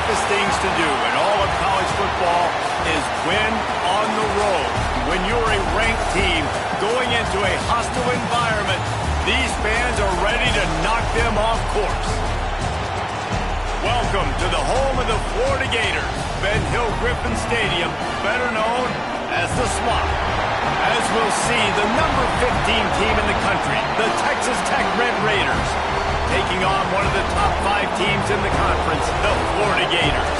toughest things to do in all of college football is win on the road. When you're a ranked team going into a hostile environment, these fans are ready to knock them off course. Welcome to the home of the Florida Gators, Ben Hill Griffin Stadium, better known as the Swamp. As we'll see, the number 15 team in the country, the Texas Tech Red Raiders, taking on one of the top 5 teams in the conference, the Florida Gators.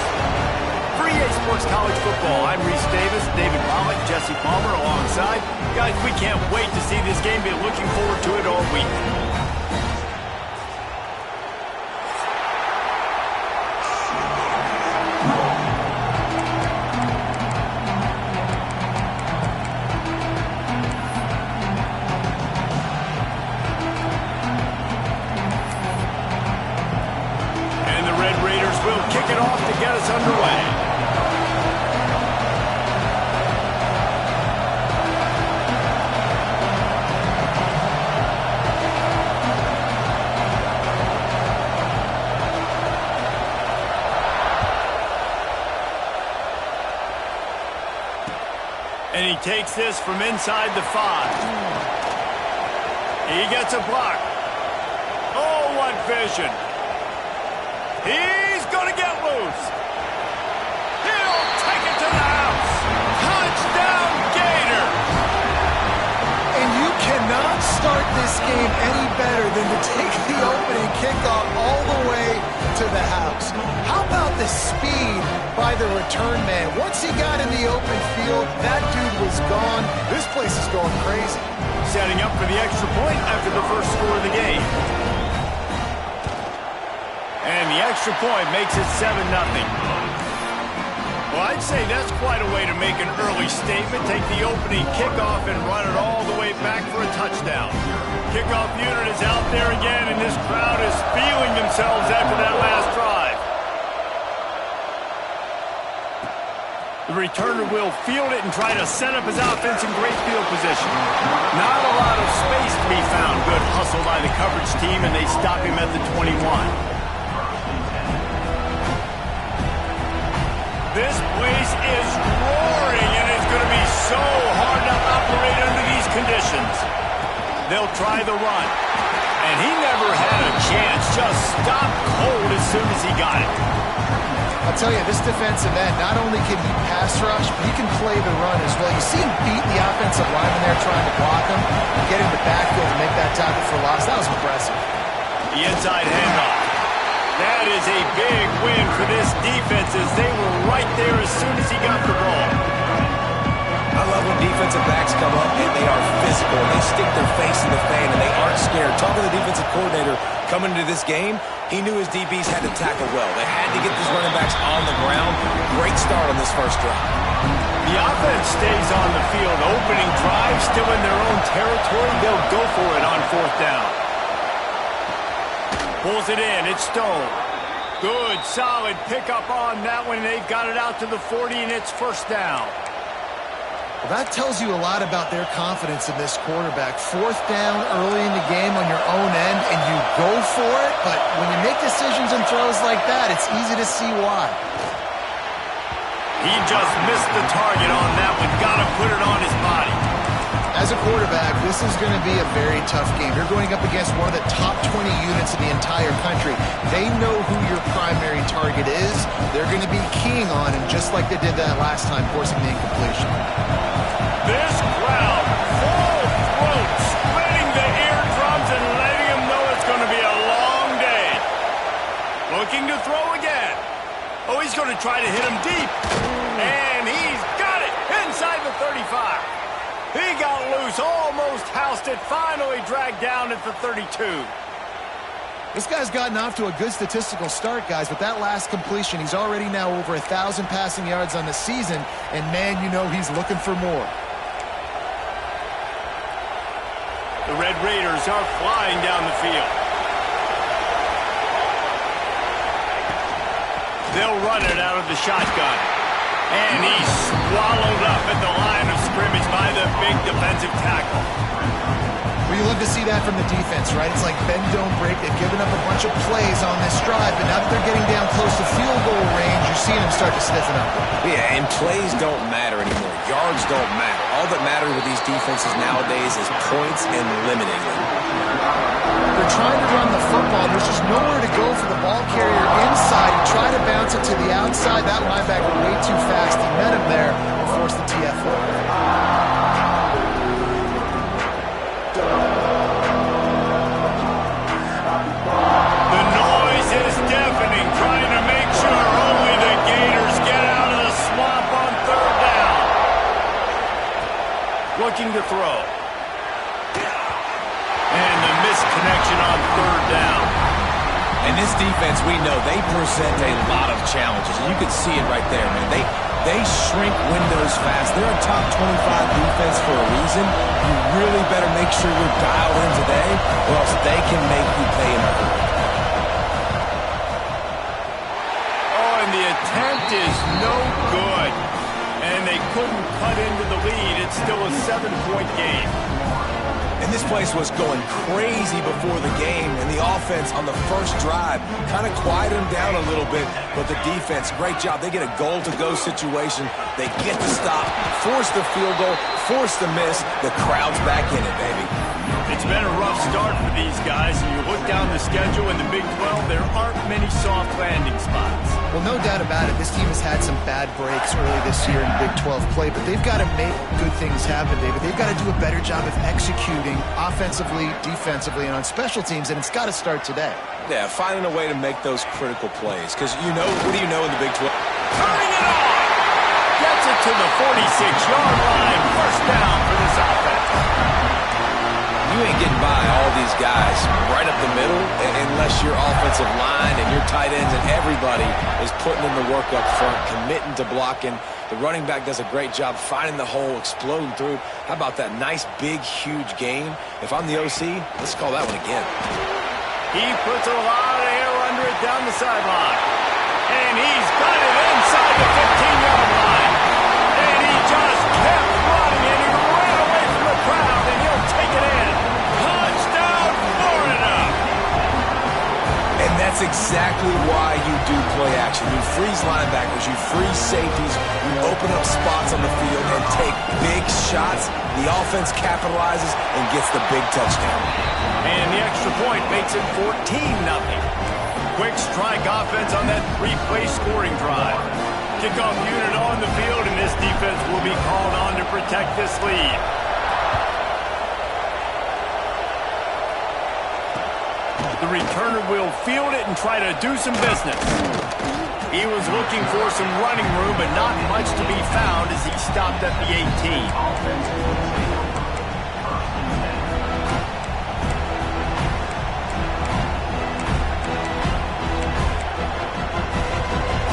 For EA Sports College Football, I'm Reese Davis, David Pollack, Jesse Palmer alongside. Guys, we can't wait to see this game. Be looking forward to it all week. Get us underway. And he takes this from inside the 5. He gets a block. Oh, what vision. He's going to get loose. He'll take it to the house. Touchdown, Gators. And you cannot start this game any better than to take the opening kickoff all the way to the house. How about the speed by the return man? Once he got in the open field, that dude was gone. This place is going crazy. Setting up for the extra point after the first score of the game. And the extra point makes it 7-0. Well, I'd say that's quite a way to make an early statement. Take the opening kickoff and run it all the way back for a touchdown. Kickoff unit is out there again, and this crowd is feeling themselves after that last drive. The returner will field it and try to set up his offense in great field position. Not a lot of space to be found. Good hustle by the coverage team, and they stop him at the 21. This place is roaring, and it's going to be so hard to operate under these conditions. They'll try the run, and he never had a chance. Just stopped cold as soon as he got it. I'll tell you, this defensive end, not only can he pass rush, but he can play the run as well. You see him beat the offensive lineman there trying to block him, and get in the backfield and make that tackle for loss. That was impressive. The inside handoff. That is a big win for this defense as they were right there as soon as he got the ball. I love when defensive backs come up and they are physical. They stick their face in the fan and they aren't scared. Talking to the defensive coordinator coming into this game, he knew his DBs had to tackle well. They had to get these running backs on the ground. Great start on this first drive. The offense stays on the field. Opening drive, still in their own territory. They'll go for it on 4th down. Pulls it in. It's Stone. Good, solid pickup on that one. They've got it out to the 40, and it's 1st down. Well, that tells you a lot about their confidence in this quarterback. 4th down early in the game on your own end, and you go for it. But when you make decisions and throws like that, it's easy to see why. He just missed the target on that one. Got to put it on his body. As a quarterback, this is going to be a very tough game. You're going up against one of the top 20 units in the entire country. They know who your primary target is. They're going to be keying on him just like they did that last time, forcing the incompletion. This crowd, full throat, splitting the eardrums and letting them know it's going to be a long day. Looking to throw again. Oh, he's going to try to hit him deep. And he's got it inside the 35. He got loose, almost housed it, finally dragged down at the 32. This guy's gotten off to a good statistical start, guys. With that last completion, he's already now over 1,000 passing yards on the season, and man, you know he's looking for more. The Red Raiders are flying down the field. They'll run it out of the shotgun. And he's swallowed up at the line of scrimmage by the big defensive tackle. When you look to see that from the defense, right? It's like bend, don't break. They've given up a bunch of plays on this drive, but now that they're getting down close to field goal range, you're seeing them start to stiffen up. Yeah, and plays don't matter anymore. Yards don't matter. All that matters with these defenses nowadays is points and limiting them. They're trying to run the football. There's just nowhere to go for the ball carrier inside. He tried to bounce it to the outside. That linebacker way too fast. He met him there and forced the TFO. The noise is deafening, trying to make sure only the Gators get out of the swamp on third down. Looking to throw. And the misconnection on third down. And this defense, we know, they present a lot of challenges. And you can see it right there, man. They shrink windows fast. They're a top 25 defense for a reason. You really better make sure you're dialed in today, or else they can make you pay in a hurry. Oh, and the attempt is no good. And they couldn't cut into the lead. It's still a 7-point game. And this place was going crazy before the game, and the offense on the first drive kind of quieted them down a little bit, but the defense, great job. They get a goal-to-go situation. They get the stop, force the field goal, force the miss. The crowd's back in it, baby. It's been a rough start for these guys, and you look down the schedule in the Big 12, there aren't many soft landing spots. Well, no doubt about it. This team has had some bad breaks early this year in Big 12 play, but they've got to make good things happen, David. They've got to do a better job of executing offensively, defensively, and on special teams, and it's got to start today. Yeah, finding a way to make those critical plays, because you know, what do you know in the Big 12? Turning it on! Gets it to the 46-yard line. First down for this offense. You ain't getting by all these guys right up the middle unless your offensive line and your tight ends and everybody is putting in the work up front, committing to blocking. The running back does a great job finding the hole, exploding through. How about that nice, big, huge game? If I'm the OC, let's call that one again. He puts a lot of air under it down the sideline. And he's got it inside the 15-yard line. And he just kept running, and he ran away from the crowd, and he'll take it in. Touchdown, Florida! And that's exactly why you do play action. You freeze linebackers, you freeze safeties, you open up spots on the field and take big shots. The offense capitalizes and gets the big touchdown. And the extra point makes it 14-0. Quick strike offense on that three-play scoring drive. Kickoff unit on the field, and this defense will be called on to protect this lead. The returner will field it and try to do some business. He was looking for some running room, but not much to be found as he stopped at the 18.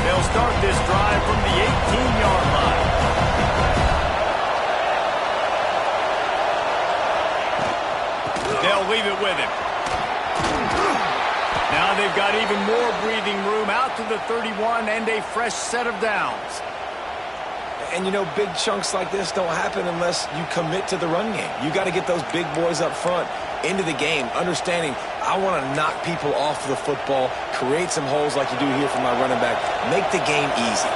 They'll start this drive from the 18-yard line. They'll leave it with him. Now they've got even more breathing room out to the 31 and a fresh set of downs. And, you know, big chunks like this don't happen unless you commit to the run game. You got to get those big boys up front into the game, understanding I want to knock people off the football, create some holes like you do here for my running back, make the game easy.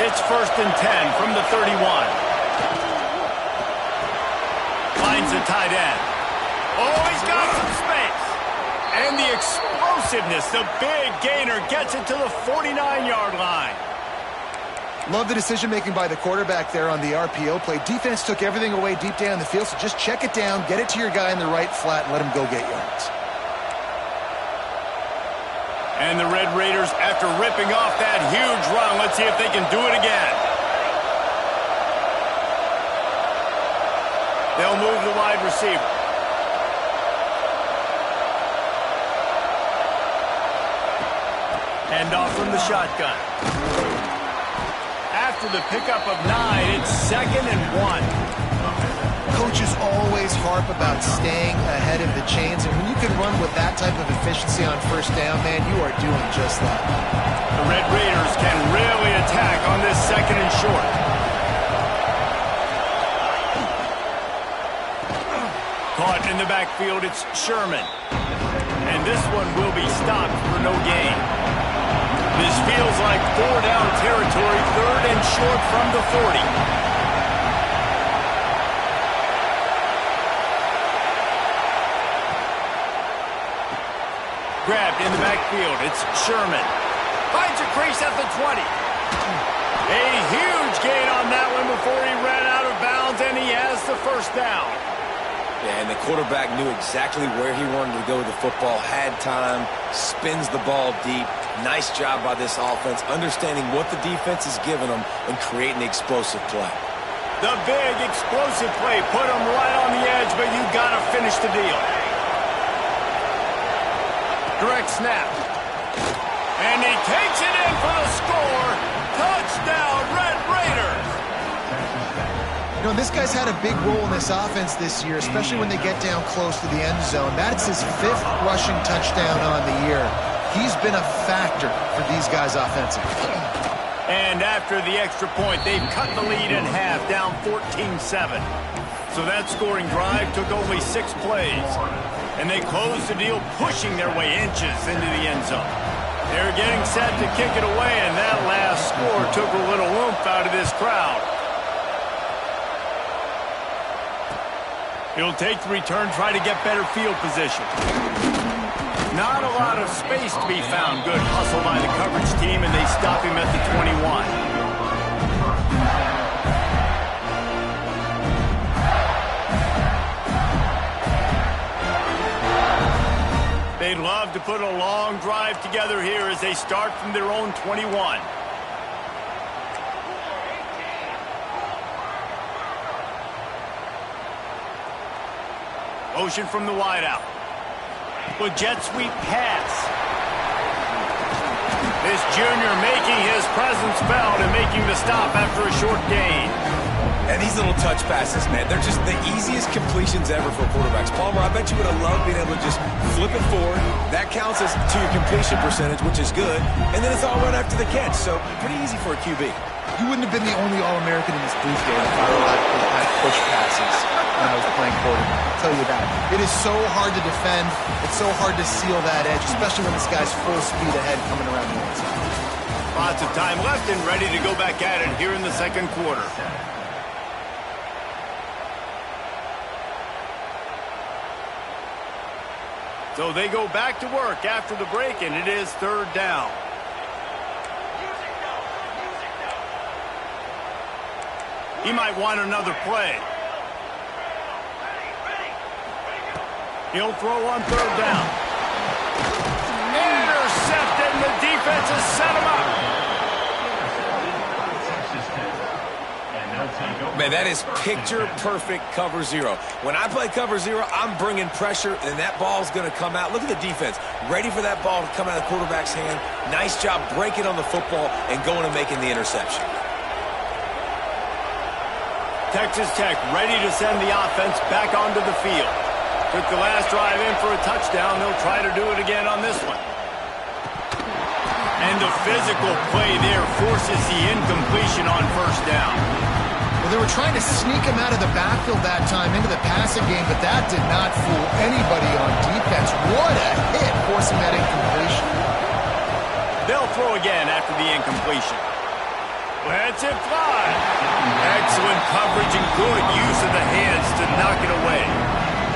It's 1st and 10 from the 31. Finds the tight end. Oh, he's got some space. And the explosiveness, the big gainer gets it to the 49-yard line. Love the decision-making by the quarterback there on the RPO play. Defense took everything away deep down the field, so just check it down, get it to your guy in the right flat, and let him go get yards. And the Red Raiders, after ripping off that huge run, let's see if they can do it again. They'll move the wide receiver. Hand off from the shotgun. After the pickup of 9, it's 2nd and 1. Coaches always harp about staying ahead of the chains, and when you can run with that type of efficiency on first down, man, you are doing just that. The Red Raiders can really attack on this 2nd and short. Caught in the backfield, it's Sherman. And this one will be stopped for no gain. This feels like 4-down territory, 3rd and short from the 40. Grabbed in the backfield, it's Sherman. Finds a crease at the 20. A huge gain on that one before he ran out of bounds, and he has the 1st down. Yeah, and the quarterback knew exactly where he wanted to go with the football, had time, spins the ball deep. Nice job by this offense, understanding what the defense is giving them and creating the explosive play. The big explosive play put him right on the edge, but you got to finish the deal. Direct snap. And he takes it in for the score. Touchdown, Red Raiders. You know, this guy's had a big role in this offense this year, especially when they get down close to the end zone. That's his 5th rushing touchdown on the year. He's been a factor for these guys offensively. And after the extra point, they've cut the lead in half, down 14-7. So that scoring drive took only 6 plays. And they closed the deal, pushing their way inches into the end zone. They're getting set to kick it away, and that last score took a little oomph out of this crowd. He'll take the return, try to get better field position. Not a lot of space to be found. Good hustle by the coverage team, and they stop him at the 21. They'd love to put a long drive together here as they start from their own 21. Motion from the wideout. With jet sweep pass. This junior making his presence felt and making the stop after a short gain. And these little touch passes, man, they're just the easiest completions ever for quarterbacks. Palmer, I bet you would have loved being able to just flip it forward. That counts as to your completion percentage, which is good. And then it's all right after the catch, so pretty easy for a QB. You wouldn't have been the only All-American in this booth game if I were like push passes when I was playing quarterback. I'll tell you that. It is so hard to defend. It's so hard to seal that edge, especially when this guy's full speed ahead coming around the inside. Lots of time left and ready to go back at it here in the 2nd quarter. So they go back to work after the break, and it is 3rd down. He might want another play. He'll throw on 3rd down. Intercepted, and the defense has set him up. Man, that is picture-perfect cover 0. When I play cover 0, I'm bringing pressure, and that ball's going to come out. Look at the defense. Ready for that ball to come out of the quarterback's hand. Nice job breaking on the football and going and making the interception. Texas Tech ready to send the offense back onto the field. Took the last drive in for a touchdown. They'll try to do it again on this one. And the physical play there forces the incompletion on 1st down. Well, they were trying to sneak him out of the backfield that time into the passing game, but that did not fool anybody on defense. What a hit, forcing that incompletion. They'll throw again after the incompletion. Lets it fly. Excellent coverage and good use of the hands to knock it away.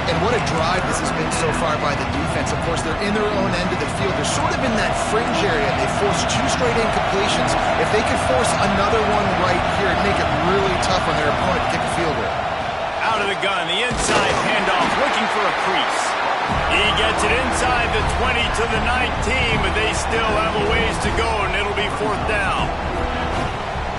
And what a drive this has been so far by the defense. Of course, they're in their own end of the field. They're sort of in that fringe area. They forced 2 straight incompletions. If they could force another one right here, it'd make it really tough on their opponent to kick a field goal. Out of the gun, the inside handoff, looking for a crease. He gets it inside the 20 to the 19, but they still have a ways to go, and it'll be 4th down.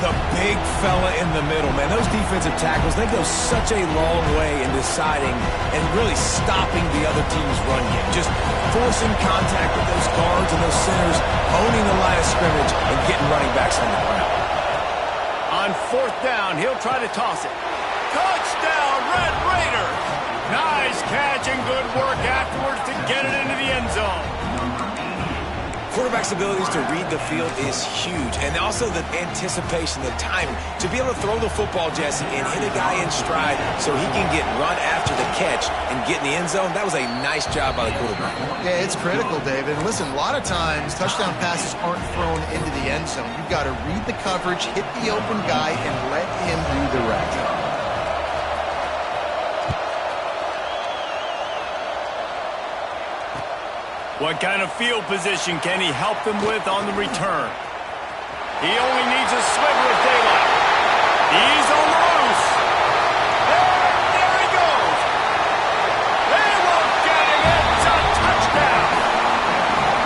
The big fella in the middle, man. Those defensive tackles, they go such a long way in deciding and really stopping the other team's run game. Just forcing contact with those guards and those centers, owning the line of scrimmage, and getting running backs on the ground. On 4th down, he'll try to toss it. Touchdown, Red Raiders! Nice catch and good work afterwards to get it into the end zone. Quarterback's abilities to read the field is huge, and also the anticipation, the timing. To be able to throw the football, Jesse, and hit a guy in stride so he can get run after the catch and get in the end zone, that was a nice job by the quarterback. Yeah, it's critical, David. And listen, a lot of times touchdown passes aren't thrown into the end zone. You've got to read the coverage, hit the open guy, and let him do the rest. What kind of field position can he help them with on the return? He only needs a sliver of daylight. He's on the loose. There he goes. They won't get him. It's a touchdown.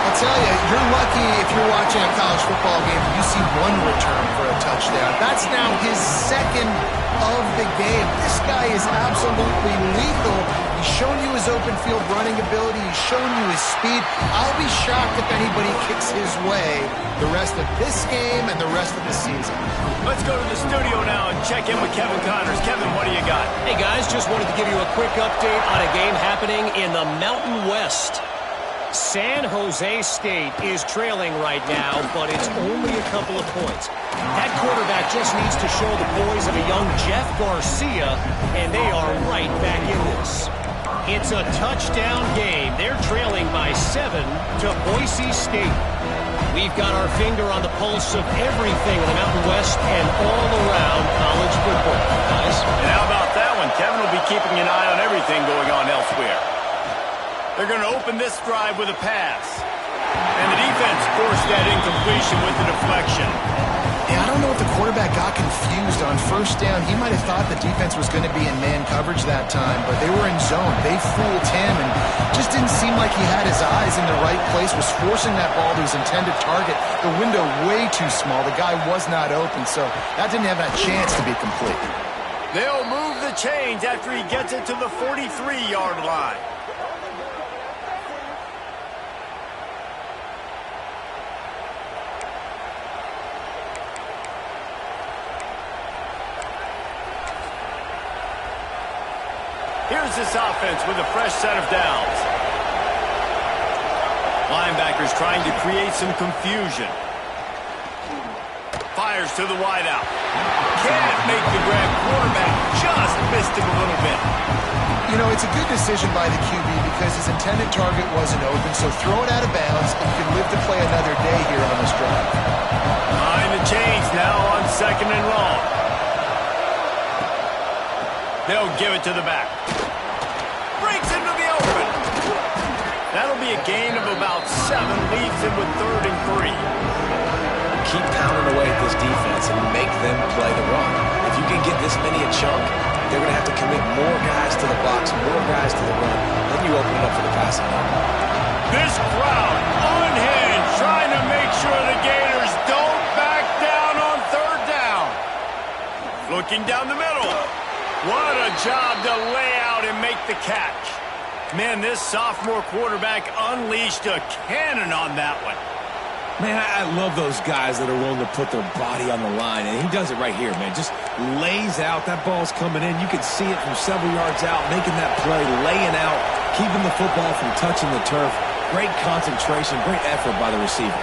I'll tell you, you're lucky if you're watching a college football game and you see one return for a touchdown. That's now his second of the game. This guy is absolutely lethal. He's shown you his open field running ability. He's shown you his speed. I'll be shocked if anybody kicks his way the rest of this game and the rest of the season. Let's go to the studio now and check in with Kevin Connors. Kevin, what do you got? Hey, guys, just wanted to give you a quick update on a game happening in the Mountain West. San Jose State is trailing right now, but it's only a couple of points. That quarterback just needs to show the poise of a young Jeff Garcia, and they are right back in this. It's a touchdown game. They're trailing by 7 to Boise State. We've got our finger on the pulse of everything in the Mountain West and all around college football, guys. And how about that one? Kevin will be keeping an eye on everything going on elsewhere. They're going to open this drive with a pass. And the defense forced that incompletion with the deflection. Yeah, I don't know if the quarterback got confused on first down. He might have thought the defense was going to be in man coverage that time, but they were in zone. They fooled him and just didn't seem like he had his eyes in the right place, was forcing that ball to his intended target. The window way too small. The guy was not open, so that didn't have a chance to be complete. They'll move the chains after he gets it to the 43-yard line. Here's this offense with a fresh set of downs. Linebackers trying to create some confusion. Fires to the wideout. Can't make the grab. Quarterback just missed him a little bit. You know, it's a good decision by the QB because his intended target wasn't open, so throw it out of bounds and you can live to play another day here on this drive. Behind the chains now on 2nd and long. They'll give it to the back. Breaks into the open. That'll be a gain of about 7. Leaves him with 3rd and 3. Keep pounding away at this defense and make them play the run. If you can get this many a chunk, they're going to have to commit more guys to the box, more guys to the run. Then you open it up for the passing game. This crowd unhinged, trying to make sure the Gators don't back down on 3rd down. Looking down the middle. What a job to lay out and make the catch. Man, this sophomore quarterback unleashed a cannon on that one. Man, I love those guys that are willing to put their body on the line, and he does it right here, man. Just lays out. That ball's coming in. You can see it from several yards out, making that play, laying out, keeping the football from touching the turf. Great concentration, great effort by the receiver.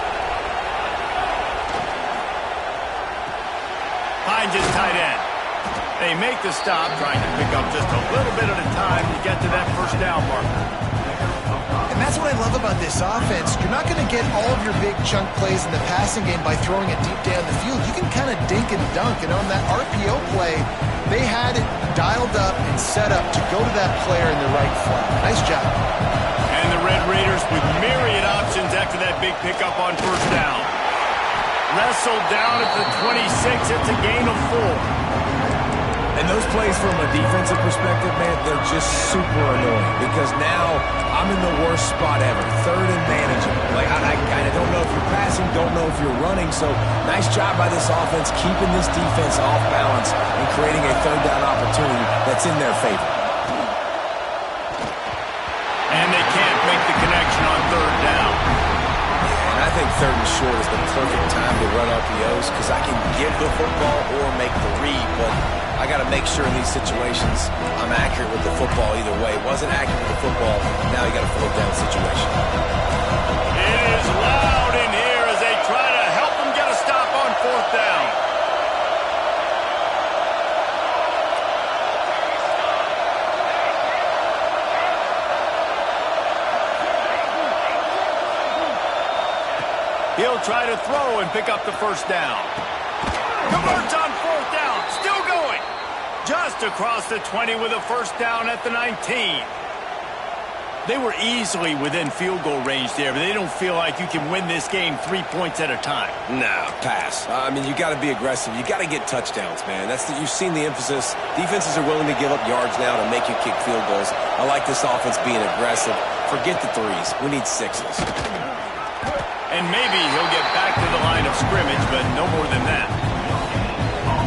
Finds his tight end. They make the stop, trying to pick up just a little bit at a time to get to that 1st down marker. And that's what I love about this offense. You're not going to get all of your big chunk plays in the passing game by throwing it deep down the field. You can kind of dink and dunk. And on that RPO play, they had it dialed up and set up to go to that player in the right flat. Nice job. And the Red Raiders with myriad options after that big pickup on 1st down. Wrestled down at the 26. It's a gain of 4. And those plays from a defensive perspective, man, they're just super annoying because now I'm in the worst spot ever. 3rd and manageable. Like, I kind of don't know if you're passing, don't know if you're running. So, nice job by this offense keeping this defense off balance and creating a 3rd down opportunity that's in their favor. And they can't make the connection on 3rd down. And I think 3rd and short is the perfect time to run RPOs because I can give the football or make the read, but I got to make sure in these situations I'm accurate with the football either way. Wasn't accurate with the football. Now you got a fourth down situation. It is loud in here as they try to help him get a stop on fourth down. He'll try to throw and pick up the first down. Converts on fourth down. Still going. Just across the 20 with a first down at the 19. They were easily within field goal range there, but they don't feel like you can win this game 3 points at a time. No, pass. I mean, you got to be aggressive. You got to get touchdowns, man. You've seen the emphasis. Defenses are willing to give up yards now to make you kick field goals. I like this offense being aggressive. Forget the threes. We need sixes. And maybe he'll get back to the line of scrimmage, but no more than that.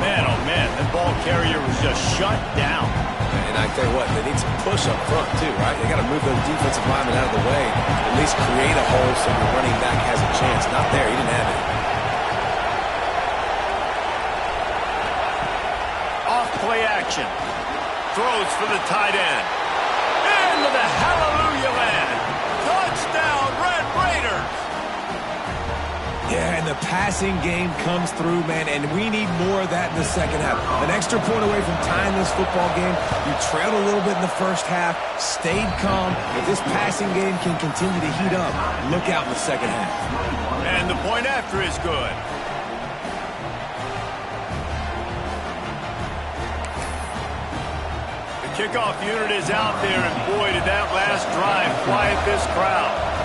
Man, oh man, that ball carrier was just shut down. And I tell you what, they need some push up front too, right? They got to move those defensive linemen out of the way, at least create a hole so your running back has a chance. Not there, he didn't have it. Off play action. Throws for the tight end. Into the hallelujah land. Touchdown, Red Raiders. Yeah, and the passing game comes through, man, and we need more of that in the second half. An extra point away from tying this football game. You trailed a little bit in the first half, stayed calm. If this passing game can continue to heat up, look out in the second half. And the point after is good. The kickoff unit is out there, and boy, did that last drive quiet this crowd.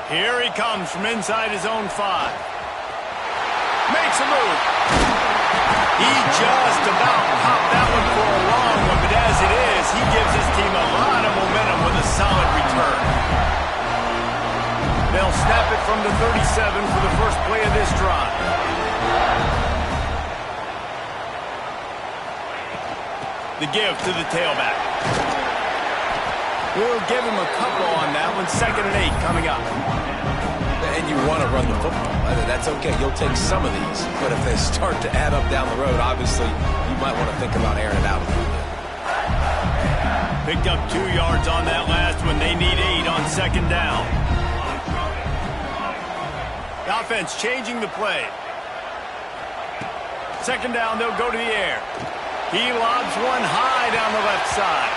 Here he comes from inside his own 5. Makes a move. He just about popped that one for a long one, but as it is, he gives his team a lot of momentum with a solid return. They'll snap it from the 37 for the first play of this drive. The give to the tailback. We'll give him a couple on that one. 2nd and 8 coming up. And you want to run the football. That's okay. You'll take some of these. But if they start to add up down the road, obviously, you might want to think about airing it out a little bit. Picked up 2 yards on that last one. They need 8 on 2nd down. The offense changing the play. 2nd down, they'll go to the air. He lobs one high down the left side.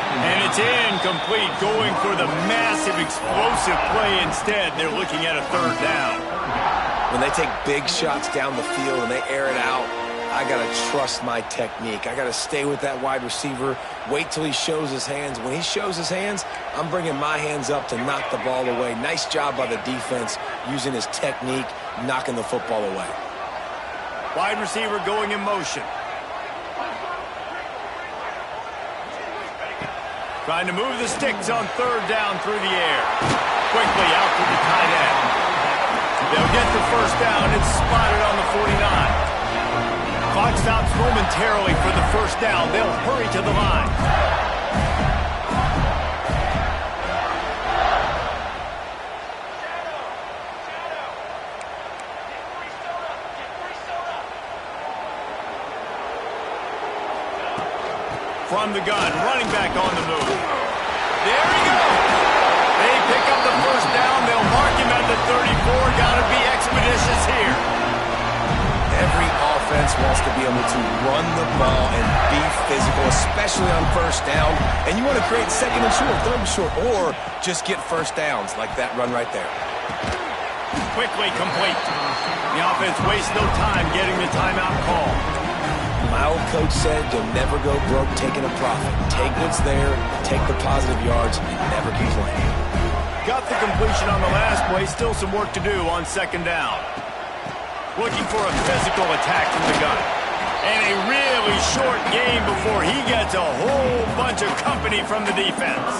And it's incomplete, going for the massive, explosive play instead. They're looking at a 3rd down. When they take big shots down the field and they air it out, I got to trust my technique. I got to stay with that wide receiver, wait till he shows his hands. When he shows his hands, I'm bringing my hands up to knock the ball away. Nice job by the defense using his technique, knocking the football away. Wide receiver going in motion. Trying to move the sticks on 3rd down through the air. Quickly out to the tight end. They'll get the first down. It's spotted on the 49. Clock stops momentarily for the first down. They'll hurry to the line. From the gun, running back on the move. There he goes. They pick up the first down. They'll mark him at the 34. Got to be expeditious here. Every offense wants to be able to run the ball and be physical, especially on first down. And you want to create 2nd and short, 3rd and short, or just get first downs like that run right there. Quickly complete. The offense wastes no time getting the timeout call. My old coach said you'll never go broke taking a profit. Take what's there, take the positive yards, and never complain. Got the completion on the last play. Still some work to do on 2nd down. Looking for a physical attack from the gun. And a really short game before he gets a whole bunch of company from the defense.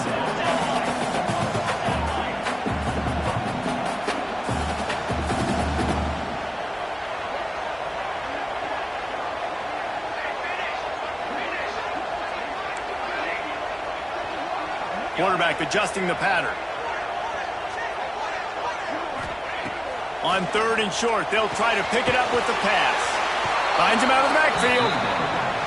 Quarterback adjusting the pattern. On 3rd and short, they'll try to pick it up with the pass. Finds him out of the backfield.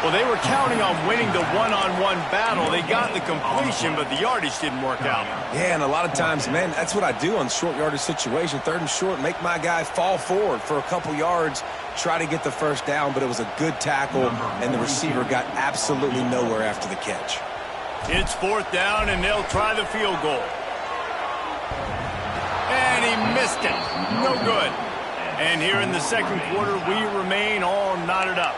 Well, they were counting on winning the one-on-one battle. They got the completion, but the yardage didn't work out. Yeah, and a lot of times, man, that's what I do on short yardage situation. 3rd and short, make my guy fall forward for a couple yards, try to get the first down, but it was a good tackle, and the receiver got absolutely nowhere after the catch. It's 4th down, and they'll try the field goal. And he missed it. No good. And here in the second quarter, we remain all knotted up.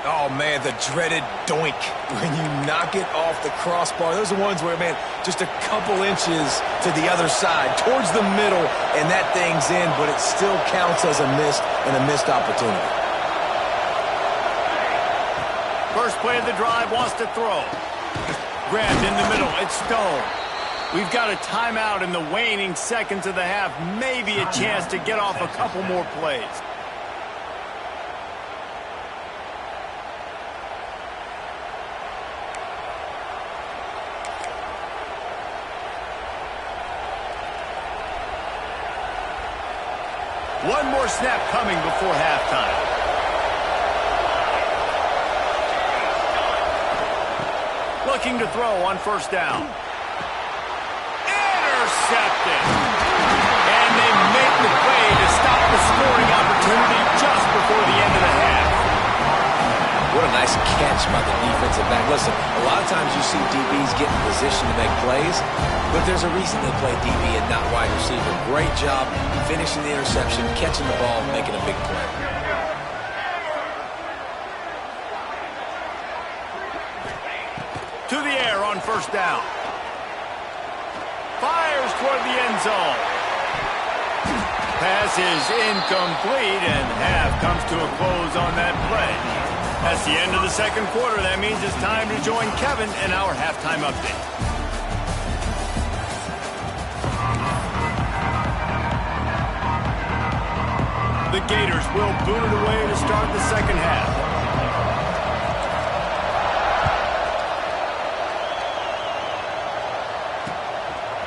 Oh, man, the dreaded doink when you knock it off the crossbar. Those are ones where, man, just a couple inches to the other side, towards the middle, and that thing's in, but it still counts as a missed opportunity. First play of the drive, wants to throw. Grabbed in the middle, it's Stone. We've got a timeout in the waning seconds of the half, maybe a chance to get off a couple more plays. One more snap coming before halftime. Looking to throw on 1st down. Intercepted. And they make the play to stop the scoring opportunity just before the end of the half. What a nice catch by the defensive back. Listen, a lot of times you see DBs get in position to make plays, but there's a reason they play DB and not wide receiver. Great job finishing the interception, catching the ball, making a big play. To the air on 1st down. Fires toward the end zone. Pass is incomplete, and half comes to a close on that play. That's the end of the second quarter. That means it's time to join Kevin in our halftime update. The Gators will boot it away to start the second half.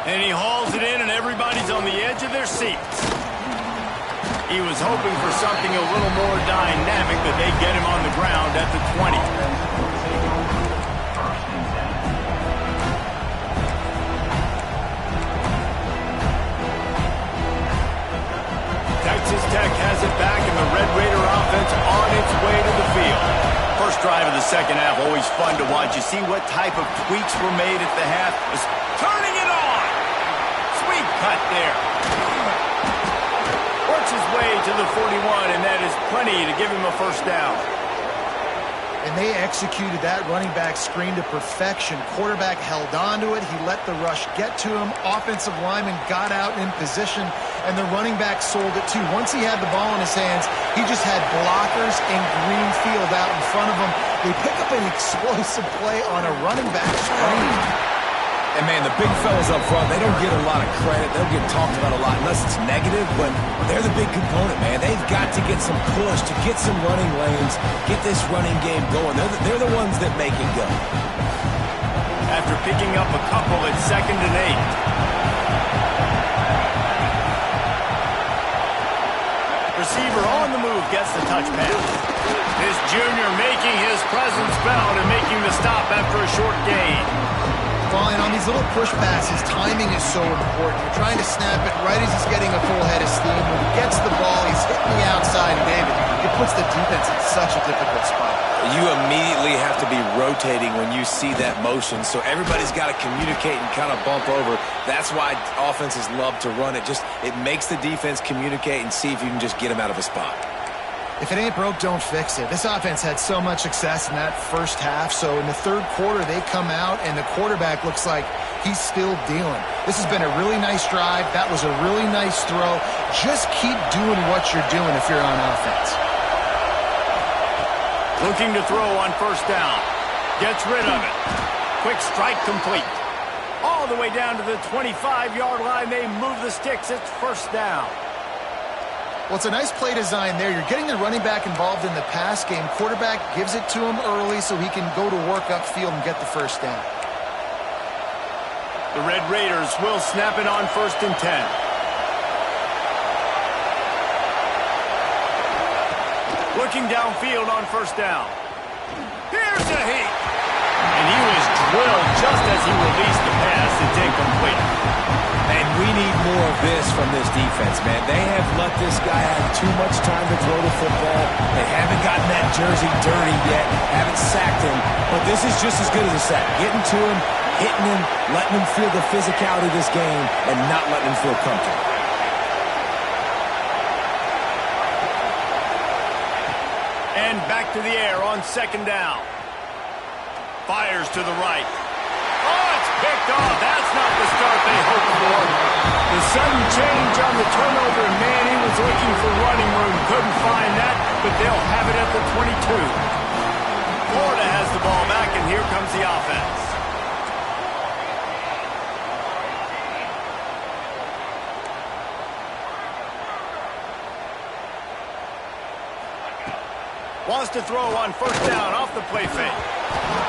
And he hauls it in, and everybody's on the edge of their seats. He was hoping for something a little more dynamic, but they get him on the ground at the 20. Texas Tech has it back, and the Red Raider offense on its way to the field. First drive of the second half, always fun to watch. You see what type of tweaks were made at the half. Turning it on! Sweet cut there. Works his way to the 41, and that is plenty to give him a 1st down. And they executed that running back screen to perfection. Quarterback held on to it. He let the rush get to him. Offensive lineman got out in position, and the running back sold it too. Once he had the ball in his hands, he just had blockers and green field out in front of him. They pick up an explosive play on a running back screen. And, man, the big fellas up front, they don't get a lot of credit. They don't get talked about a lot unless it's negative, but they're the big component, man. They've got to get some push, to get some running lanes, get this running game going. They're the ones that make it go. After picking up a couple at 2nd and 8. Receiver on the move gets the touch pass. This junior making his presence felt and making the stop after a short gain. Fine, on these little push passes, timing is so important. You're trying to snap it right as he's getting a full head of steam. When he gets the ball, he's hitting the outside, and David, it puts the defense in such a difficult spot. You immediately have to be rotating when you see that motion, so everybody's got to communicate and kind of bump over. That's why offenses love to run it. It makes the defense communicate and see if you can just get him out of a spot. If it ain't broke, don't fix it. This offense had so much success in that first half, so in the third quarter, they come out, and the quarterback looks like he's still dealing. This has been a really nice drive. That was a really nice throw. Just keep doing what you're doing if you're on offense. Looking to throw on 1st down. Gets rid of it. Quick strike complete. All the way down to the 25-yard line. They move the sticks. It's 1st down. Well, it's a nice play design there. You're getting the running back involved in the pass game. Quarterback gives it to him early so he can go to work upfield and get the 1st down. The Red Raiders will snap it on 1st and 10. Looking downfield on first down. Here's a heat. And he was drilled just as he released the pass. It's incomplete. And we need more of this from this defense, man. They have let this guy have too much time to throw the football. They haven't gotten that jersey dirty yet, haven't sacked him. But this is just as good as a sack. Getting to him, hitting him, letting him feel the physicality of this game, and not letting him feel comfortable. And back to the air on second down. Fires to the right. Oh, it's picked off. That's not the start they hoped for. The sudden change on the turnover, and man, he was looking for running room. Couldn't find that, but they'll have it at the 22. Florida has the ball back, and here comes the offense. Wants to throw on first down off the play fake.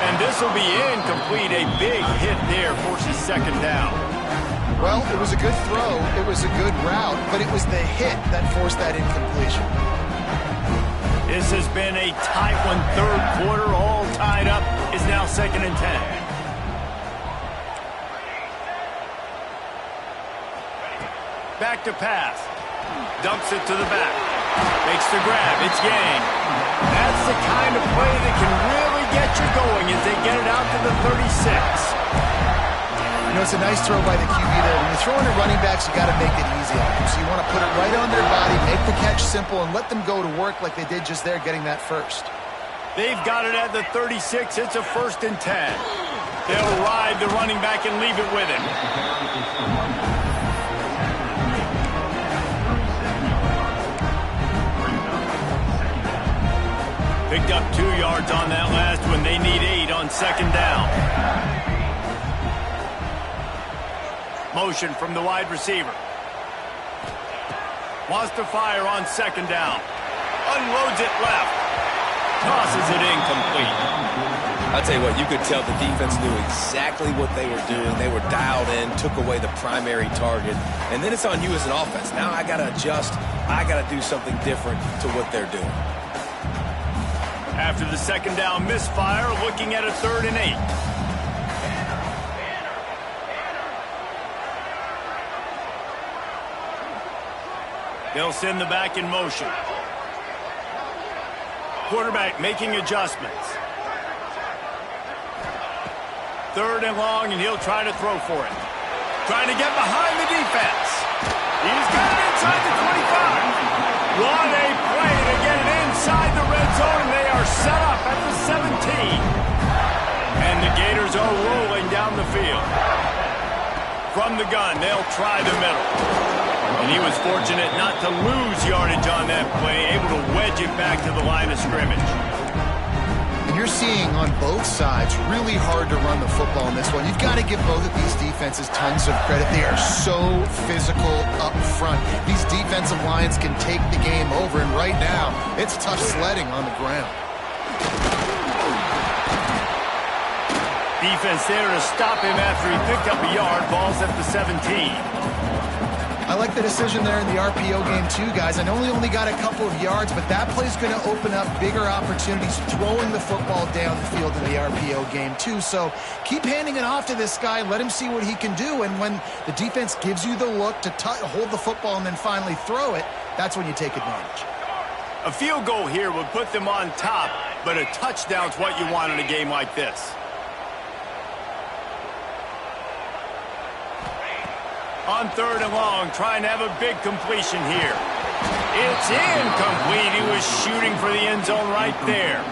And this will be incomplete. A big hit there forces second down. Well, it was a good throw. It was a good route, but it was the hit that forced that incompletion. This has been a tight one. Third quarter, all tied up. Is now 2nd and 10. Back to pass. Dumps it to the back. Makes the grab. It's gained. That's the kind of play that can really get you going as they get it out to the 36. You know, it's a nice throw by the QB there. When you're throwing at running backs, you got to make it easy on them. So you want to put it right on their body, make the catch simple, and let them go to work like they did just there, getting that first. They've got it at the 36. It's a 1st and 10. They'll ride the running back and leave it with him. Picked up 2 yards on that last one. They need 8 on second down. Motion from the wide receiver. Wants to fire on second down. Unloads it left. Tosses it incomplete. I'll tell you what, you could tell the defense knew exactly what they were doing. They were dialed in, took away the primary target. And then it's on you as an offense. Now I got to adjust. I got to do something different to what they're doing. After the second down misfire, looking at a 3rd and 8. They'll send the back in motion. Quarterback making adjustments. 3rd and long, and he'll try to throw for it. Trying to get behind the defense. He's got it inside the 25. What a play to get it inside the red zone, and they are set up at the 17. And the Gators are rolling down the field. From the gun, they'll try the middle. And he was fortunate not to lose yardage on that play, able to wedge it back to the line of scrimmage. You're seeing on both sides really hard to run the football in this one. You've got to give both of these defenses tons of credit. They are so physical up front. These defensive lines can take the game over, and right now, it's tough sledding on the ground. Defense there to stop him after he picked up a yard. Ball's at the 17. I like the decision there in the RPO game too, guys. I know he only got a couple of yards, but that play's going to open up bigger opportunities throwing the football down the field in the RPO game too. So keep handing it off to this guy. Let him see what he can do. And when the defense gives you the look to hold the football and then finally throw it, that's when you take advantage. A field goal here would put them on top, but a touchdown's what you want in a game like this. On 3rd and long, trying to have a big completion here. It's incomplete. He was shooting for the end zone right there.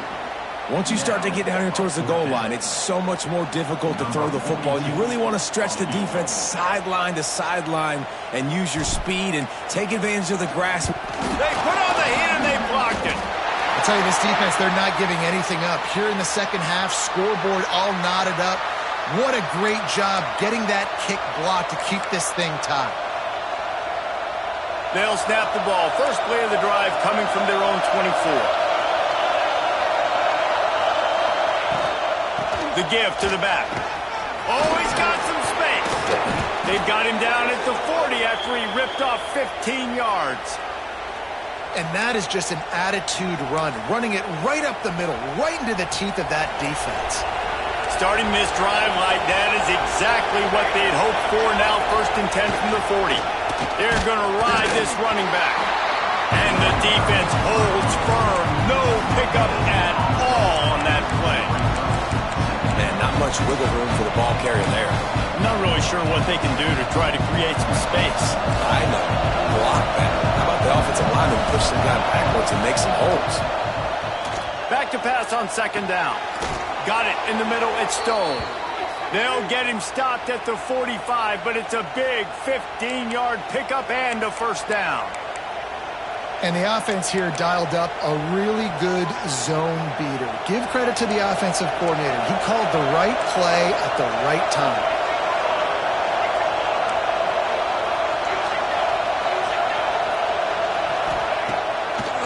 Once you start to get down here towards the goal line, it's so much more difficult to throw the football. You really want to stretch the defense sideline to sideline and use your speed and take advantage of the grass. They put on the heat and they blocked it. I'll tell you, this defense, they're not giving anything up. Here in the second half, scoreboard all knotted up. What a great job getting that kick block to keep this thing tied. They'll snap the ball. First play of the drive coming from their own 24. The give to the back. Oh, he's got some space. They've got him down at the 40 after he ripped off 15 yards. And that is just an attitude run, running it right up the middle, right into the teeth of that defense. Starting this drive like that is exactly what they'd hoped for. Now 1st and 10 from the 40. They're going to ride this running back. And the defense holds firm. No pickup at all on that play. Man, not much wiggle room for the ball carrier there. I'm not really sure what they can do to try to create some space. I know. Block better. How about the offensive lineman push some guy backwards and make some holes? Back to pass on 2nd down. Got it in the middle. It's Stone. They'll get him stopped at the 45, but it's a big 15-yard pickup and a 1st down. And the offense here dialed up a really good zone beater. Give credit to the offensive coordinator. He called the right play at the right time.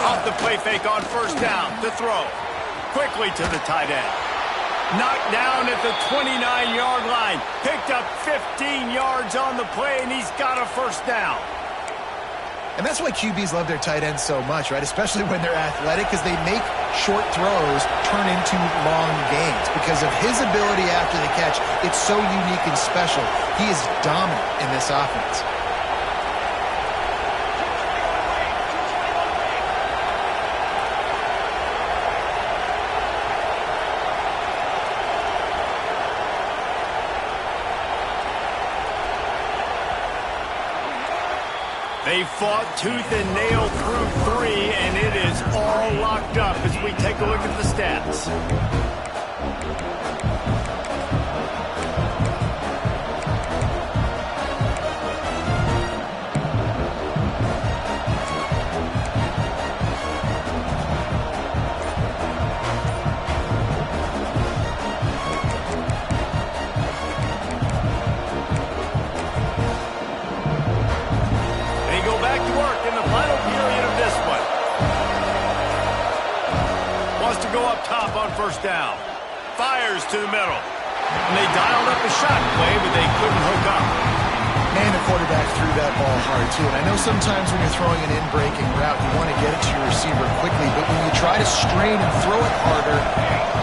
Off the play fake on 1st down. To throw. Quickly to the tight end. Knocked down at the 29-yard line. Picked up 15 yards on the play, and he's got a 1st down. And that's why QBs love their tight ends so much, right? Especially when they're athletic, because they make short throws turn into long gains. Because of his ability after the catch, it's so unique and special. He is dominant in this offense. They fought tooth and nail through 3, and it is all locked up as we take a look at the stats. Top on 1st down. Fires to the middle. And they dialed up a shot play, but they couldn't hook up. Man, the quarterback threw that ball hard, too. And I know sometimes when you're throwing an in-breaking route, you want to get it to your receiver quickly. But when you try to strain and throw it harder,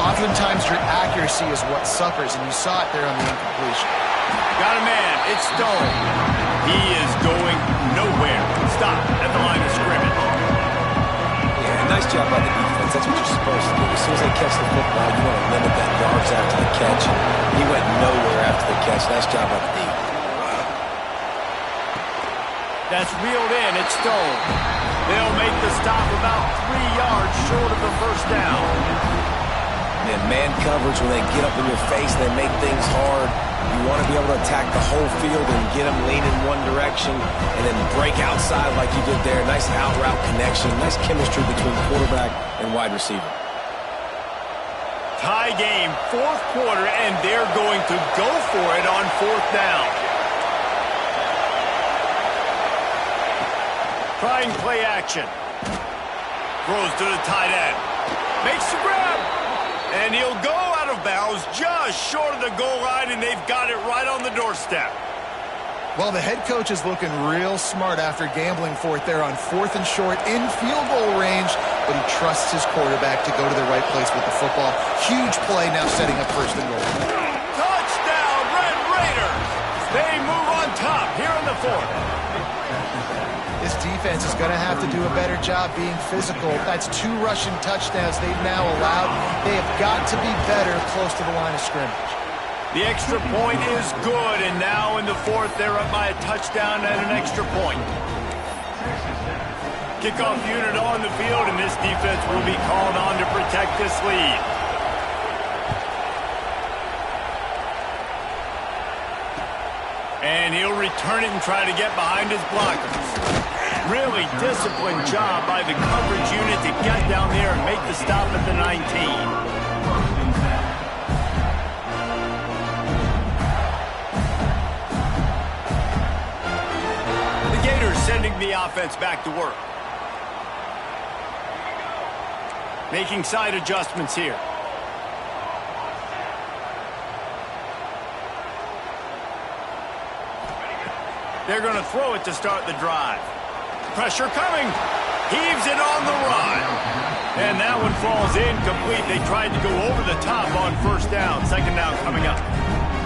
oftentimes your accuracy is what suffers. And you saw it there on the incompletion. Got a man. It's Stone. He is going nowhere. Stop at the line of scrimmage. Yeah, nice job by the defense. That's what you're supposed to do. As soon as they catch the football, you want to limit that yards after the catch. He went nowhere after the catch. Nice job by the D. That's reeled in. It's Stone. They'll make the stop about 3 yards short of the 1st down. And man coverage, when they get up in your face, they make things hard. You want to be able to attack the whole field and get them leaning one direction and then break outside like you did there. Nice out-route connection. Nice chemistry between quarterback and wide receiver. Tie game, 4th quarter, and they're going to go for it on 4th down. Trying play action. Throws to the tight end. Makes the grab. And he'll go out of bounds just short of the goal line, and they've got it right on the doorstep. Well, the head coach is looking real smart after gambling for it there on 4th and short in field goal range, but he trusts his quarterback to go to the right place with the football. Huge play now setting up 1st and goal. Touchdown, Red Raiders! They move on top here in the 4th. This defense is going to have to do a better job being physical. That's 2 rushing touchdowns they've now allowed. They have got to be better close to the line of scrimmage. The extra point is good, and now in the 4th, they're up by a touchdown and an extra point. Kickoff unit on the field, and this defense will be called on to protect this lead. And he'll return it and try to get behind his blockers. Really disciplined job by the coverage unit to get down there and make the stop at the 19. The Gators sending the offense back to work. Making side adjustments here. They're going to throw it to start the drive. pressure coming. Heaves it on the run. And that one falls incomplete. They tried to go over the top on first down. Second down coming up.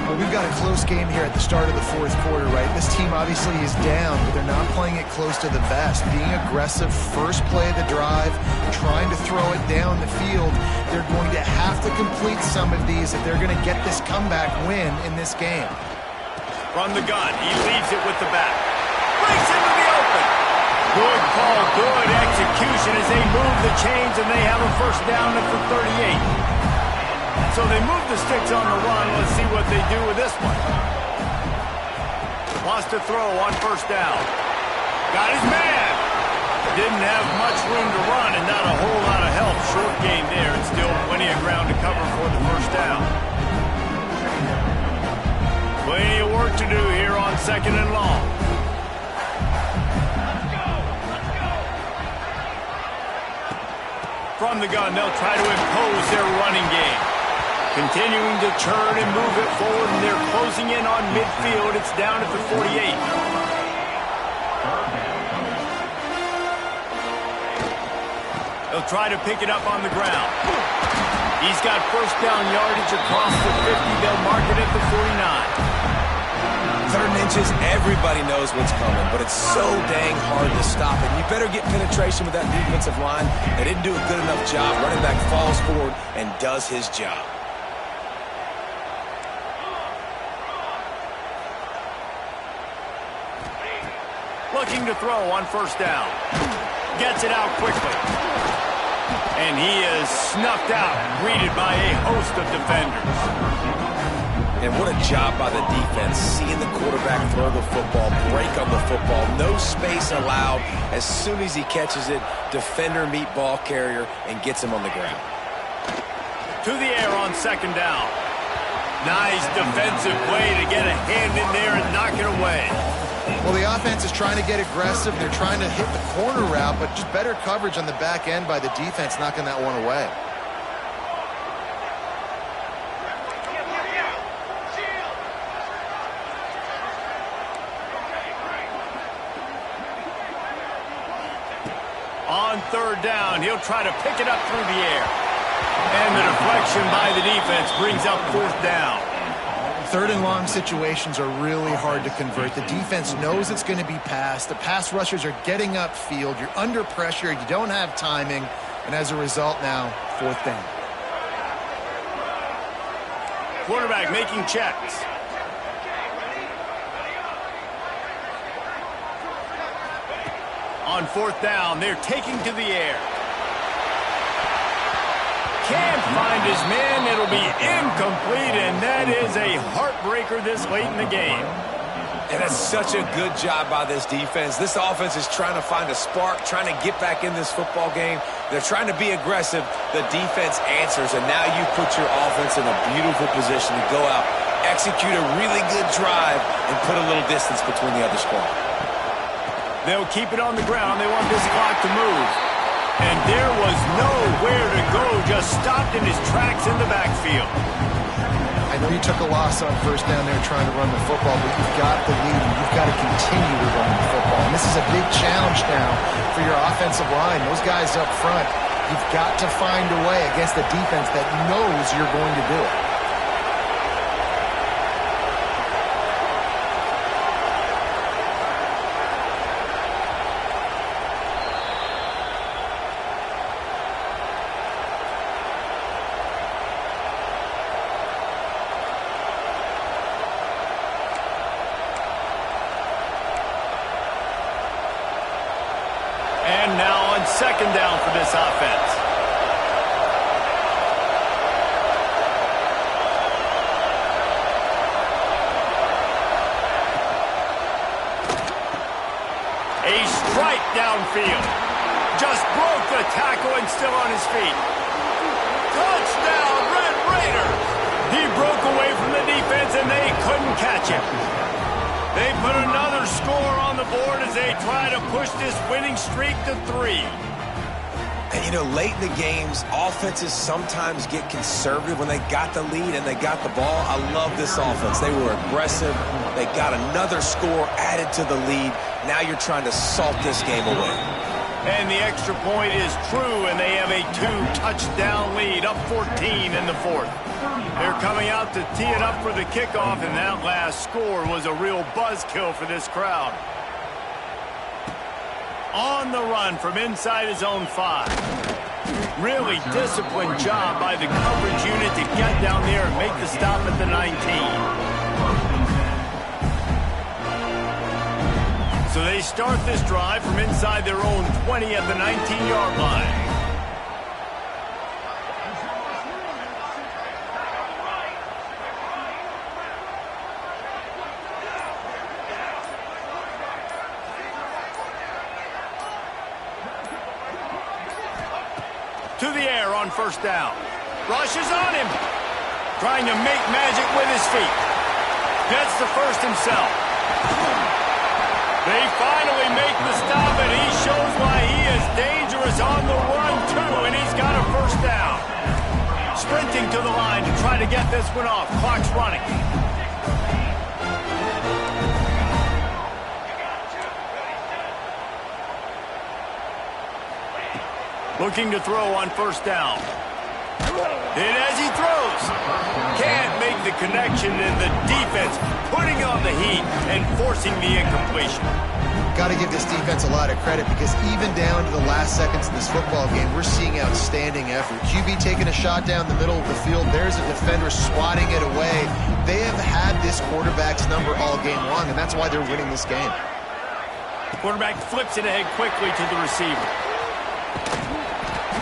Well, we've got a close game here at the start of the fourth quarter, right? This team obviously is down, but they're not playing it close to the vest. Being aggressive, first play of the drive, trying to throw it down the field. They're going to have to complete some of these if they're going to get this comeback win in this game. From the gun, he leaves it with the back. Breaks into the open. Good call, good execution as they move the chains, and they have a first down at the 38. So they move the sticks on the run. Let's see what they do with this one. Wants to throw on first down. Got his man. Didn't have much room to run and not a whole lot of help. Short gain there and still plenty of ground to cover for the first down. Plenty of work to do here on second and long. From the gun, they'll try to impose their running game. Continuing to turn and move it forward, and they're closing in on midfield. It's down at the 48. They'll try to pick it up on the ground. He's got first down yardage across the 50. They'll mark it at the 49. Third and inches, everybody knows what's coming, but it's so dang hard to stop it. You better get penetration with that defensive line. They didn't do a good enough job. Running back falls forward and does his job. Looking to throw on first down. Gets it out quickly. And he is snuffed out, greeted by a host of defenders. And what a job by the defense, seeing the quarterback throw the football, break on the football, no space allowed. As soon as he catches it, defender meet ball carrier and gets him on the ground. To the air on second down. Nice defensive play to get a hand in there and knock it away. Well, the offense is trying to get aggressive. They're trying to hit the corner route, but just better coverage on the back end by the defense, knocking that one away. On third down, he'll try to pick it up through the air. And the deflection by the defense brings up fourth down. Third and long situations are really hard to convert. The defense knows it's going to be passed. The pass rushers are getting upfield. You're under pressure. You don't have timing. And as a result now, fourth down. Quarterback making checks. On fourth down, they're taking to the air. Can't find his man. It'll be incomplete, and that is a heartbreaker this late in the game. And it's such a good job by this defense. This offense is trying to find a spark, trying to get back in this football game. They're trying to be aggressive. The defense answers, and now you put your offense in a beautiful position to go out, execute a really good drive, and put a little distance between the other squad. They'll keep it on the ground. They want this clock to move. And there was nowhere to go, just stopped in his tracks in the backfield. I know you took a loss on first down there trying to run the football, but you've got the lead, and you've got to continue to run the football. And this is a big challenge now for your offensive line. Those guys up front, you've got to find a way against a defense that knows you're going to do it. And now on second down for this offense. A strike downfield. Just broke the tackle and still on his feet. Touchdown, Red Raiders! He broke away from the defense and they couldn't catch him. They put another score on the board as they try to push this winning streak to 3. And, you know, late in the games, offenses sometimes get conservative when they got the lead and they got the ball. I love this offense. They were aggressive. They got another score added to the lead. Now you're trying to salt this game away. And the extra point is true, and they have a 2-touchdown lead, up 14 in the fourth. They're coming out to tee it up for the kickoff, and that last score was a real buzzkill for this crowd. On the run from inside his own 5. Really disciplined job by the coverage unit to get down there and make the stop at the 19. So they start this drive from inside their own 20 at the 19-yard line. To the air on first down. Rushes on him. Trying to make magic with his feet. Gets the first himself. They finally make the stop, and he shows why he is dangerous on the run, too, and he's got a first down. Sprinting to the line to try to get this one off. Clock's running. Looking to throw on first down. And as he throws, can't make the connection, and the defense putting on the heat and forcing the incompletion. Got to give this defense a lot of credit, because even down to the last seconds of this football game, we're seeing outstanding effort. QB taking a shot down the middle of the field. There's a defender swatting it away. They have had this quarterback's number all game long, and that's why they're winning this game. The quarterback flips it ahead quickly to the receiver.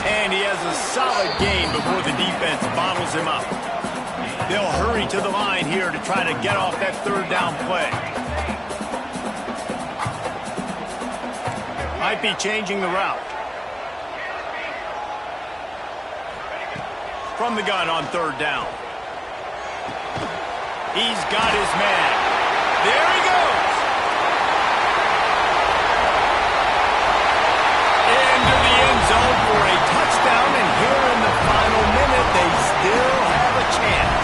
And he has a solid game before the defense bottles him up. They'll hurry to the line here to try to get off that third down play. Might be changing the route. From the gun on third down. He's got his man. There he goes. Into the end zone for a touchdown, and here in the final minute, they still have a chance.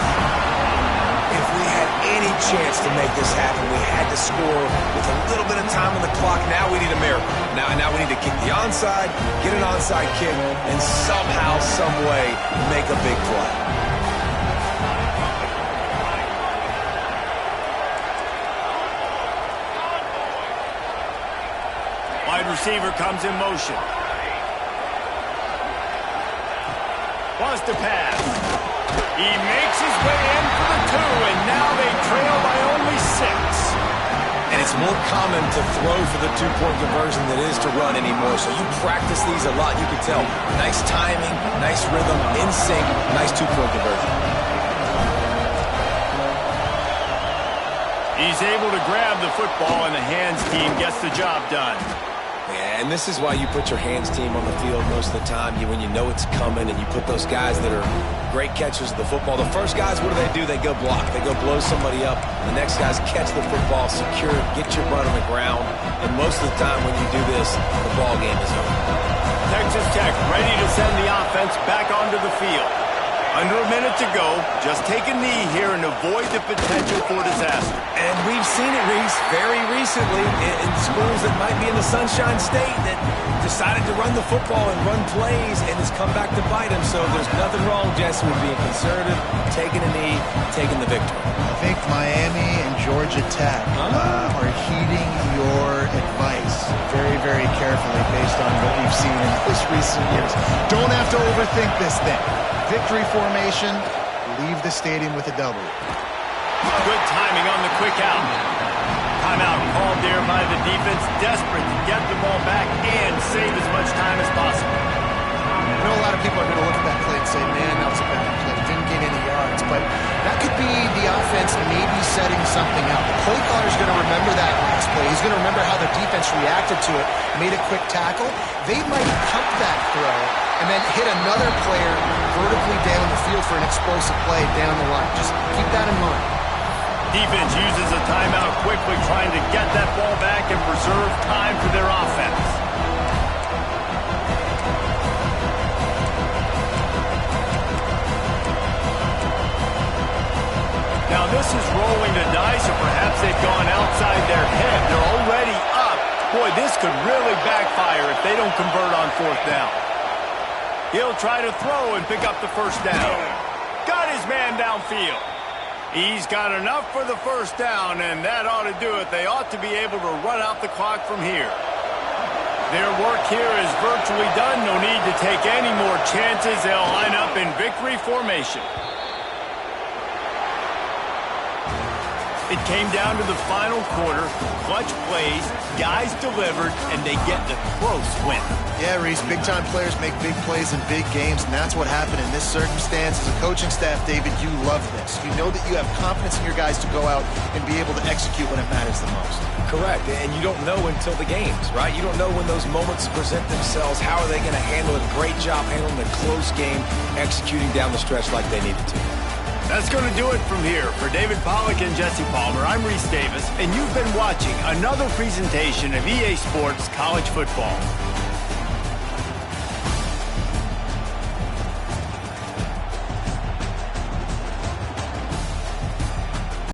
If we had any chance to make this happen, we had to score with a little bit of time on the clock. Now we need a miracle. Now we need to kick the onside, get an onside kick, and somehow, some way, make a big play. Wide receiver comes in motion. Wants to pass. He makes his way in for the 2, and now they trail by only 6. And it's more common to throw for the 2-point conversion than it is to run anymore. So you practice these a lot. You can tell. Nice timing, nice rhythm, in sync, nice 2-point conversion. He's able to grab the football, and the hands team gets the job done. Yeah, and this is why you put your hands team on the field most of the time. When you know it's coming, and you put those guys that are great catchers of the football. The first guys, what do? They go block. They go blow somebody up. The next guys catch the football, secure it, get your butt on the ground. And most of the time when you do this, the ball game is over. Texas Tech ready to send the offense back onto the field. Under a minute to go. Just take a knee here and avoid the potential for disaster. And we've seen it, Reese, very recently in schools that might be in the Sunshine State that decided to run the football and run plays, and it's come back to bite them. So there's nothing wrong, Jesse, with being conservative, taking a knee, taking the victory. I think Miami and Georgia Tech are heeding your advice very, very carefully based on what we've seen in these recent years. Don't have to overthink this thing. Victory formation, leave the stadium with a W. Good timing on the quick out. Timeout called there by the defense, desperate to get the ball back and save as much time as possible. I know a lot of people are going to look at that play and say, man, that was a bad play. Didn't gain any yards. But that could be the offense maybe setting something up. The play caller's going to remember that last play. He's going to remember how the defense reacted to it, made a quick tackle. They might pump that throw and then hit another player vertically down the field for an explosive play down the line. Just keep that in mind. Defense uses a timeout quickly, trying to get that ball back and preserve time for their offense. is rolling the dice, or perhaps they've gone outside their head. They're already up. Boy, this could really backfire if they don't convert on fourth down. He'll try to throw and pick up the first down. Got his man downfield. He's got enough for the first down, and that ought to do it. They ought to be able to run out the clock from here. Their work here is virtually done. No need to take any more chances. They'll line up in victory formation. It came down to the final quarter. Clutch plays, guys delivered, and they get the close win. Yeah, Reese, big-time players make big plays in big games, and that's what happened in this circumstance. As a coaching staff, David, you love this. You know that you have confidence in your guys to go out and be able to execute when it matters the most. Correct, and you don't know until the games, right? You don't know when those moments present themselves. How are they going to handle it? Great job handling the close game, executing down the stretch like they needed to. That's going to do it from here. For David Pollack and Jesse Palmer, I'm Reese Davis, and you've been watching another presentation of EA Sports College Football.